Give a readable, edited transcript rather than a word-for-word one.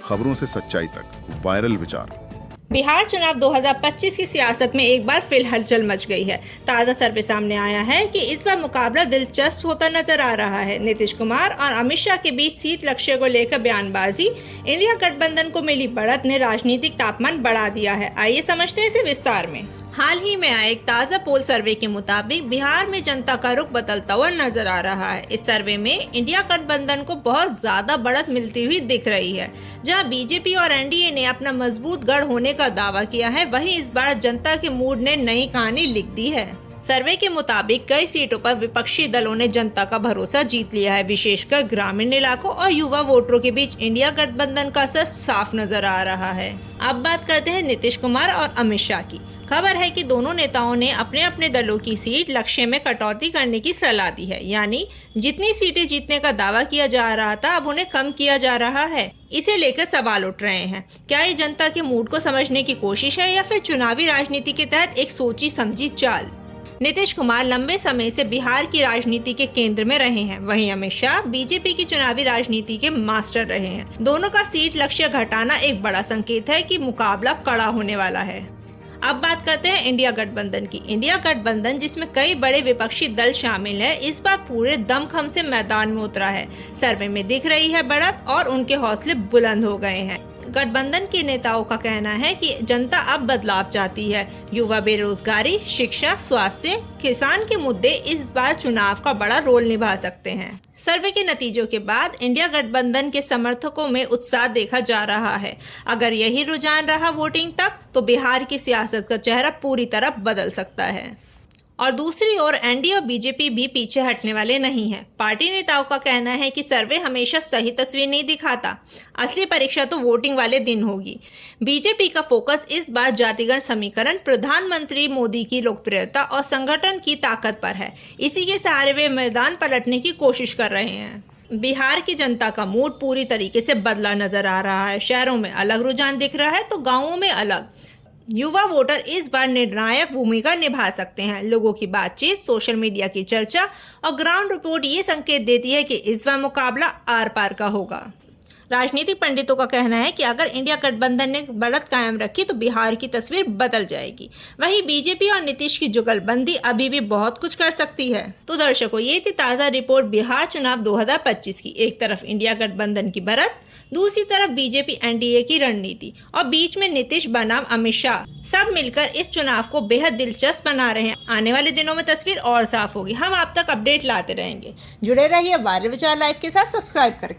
खबरों से सच्चाई तक, वायरल विचार। बिहार चुनाव 2025 की सियासत में एक बार फिर हलचल मच गई है। ताज़ा सर्वे सामने आया है कि इस बार मुकाबला दिलचस्प होता नजर आ रहा है। नीतीश कुमार और अमित शाह के बीच सीट लक्ष्य को लेकर बयानबाजी, इंडिया गठबंधन को मिली बढ़त ने राजनीतिक तापमान बढ़ा दिया है। आइए समझते हैं इसे विस्तार में। हाल ही में आए एक ताज़ा पोल सर्वे के मुताबिक बिहार में जनता का रुख बदलता हुआ नजर आ रहा है। इस सर्वे में इंडिया गठबंधन को बहुत ज्यादा बढ़त मिलती हुई दिख रही है। जहां बीजेपी और एनडीए ने अपना मजबूत गढ़ होने का दावा किया है, वहीं इस बार जनता के मूड ने नई कहानी लिख दी है। सर्वे के मुताबिक कई सीटों पर विपक्षी दलों ने जनता का भरोसा जीत लिया है। विशेषकर ग्रामीण इलाकों और युवा वोटरों के बीच इंडिया गठबंधन का असर साफ नजर आ रहा है। अब बात करते हैं नीतीश कुमार और अमित शाह की। खबर है कि दोनों नेताओं ने अपने अपने दलों की सीट लक्ष्य में कटौती करने की सलाह दी है। यानी जितनी सीटें जीतने का दावा किया जा रहा था, अब उन्हें कम किया जा रहा है। इसे लेकर सवाल उठ रहे हैं, क्या ये जनता के मूड को समझने की कोशिश है या फिर चुनावी राजनीति के तहत एक सोची समझी चाल। नीतीश कुमार लंबे समय से बिहार की राजनीति के केंद्र में रहे हैं, वहीं अमित शाह बीजेपी की चुनावी राजनीति के मास्टर रहे हैं। दोनों का सीट लक्ष्य घटाना एक बड़ा संकेत है कि मुकाबला कड़ा होने वाला है। अब बात करते हैं इंडिया गठबंधन की। इंडिया गठबंधन, जिसमें कई बड़े विपक्षी दल शामिल है, इस बार पूरे दमखम से मैदान में उतरा है। सर्वे में दिख रही है बढ़त और उनके हौसले बुलंद हो गए हैं। गठबंधन के नेताओं का कहना है कि जनता अब बदलाव चाहती है। युवा बेरोजगारी, शिक्षा, स्वास्थ्य, किसान के मुद्दे इस बार चुनाव का बड़ा रोल निभा सकते हैं। सर्वे के नतीजों के बाद इंडिया गठबंधन के समर्थकों में उत्साह देखा जा रहा है। अगर यही रुझान रहा वोटिंग तक, तो बिहार की सियासत का चेहरा पूरी तरह बदल सकता है। और दूसरी ओर एनडीए और बीजेपी भी पीछे हटने वाले नहीं हैं। पार्टी नेताओं का कहना है कि सर्वे हमेशा सही तस्वीर नहीं दिखाता, असली परीक्षा तो वोटिंग वाले दिन होगी। बीजेपी का फोकस इस बार जातिगत समीकरण, प्रधानमंत्री मोदी की लोकप्रियता और संगठन की ताकत पर है। इसी के सहारे वे मैदान पलटने की कोशिश कर रहे हैं। बिहार की जनता का मूड पूरी तरीके से बदला नजर आ रहा है। शहरों में अलग रुझान दिख रहा है तो गाँवों में अलग। युवा वोटर इस बार निर्णायक भूमिका निभा सकते हैं। लोगों की बातचीत, सोशल मीडिया की चर्चा और ग्राउंड रिपोर्ट ये संकेत देती है कि इस बार मुकाबला आर पार का होगा। राजनीतिक पंडितों का कहना है कि अगर इंडिया गठबंधन ने बढ़त कायम रखी तो बिहार की तस्वीर बदल जाएगी। वहीं बीजेपी और नीतीश की जुगलबंदी अभी भी बहुत कुछ कर सकती है। तो दर्शकों, ये थी ताज़ा रिपोर्ट बिहार चुनाव 2025 की। एक तरफ इंडिया गठबंधन की बढ़त, दूसरी तरफ बीजेपी एनडीए की रणनीति और बीच में नीतीश बनाम अमित शाह, सब मिलकर इस चुनाव को बेहद दिलचस्प बना रहे हैं। आने वाले दिनों में तस्वीर और साफ होगी। हम आप तक अपडेट लाते रहेंगे। जुड़े रहिए वायरल विचार लाइव के साथ सब्सक्राइब करके।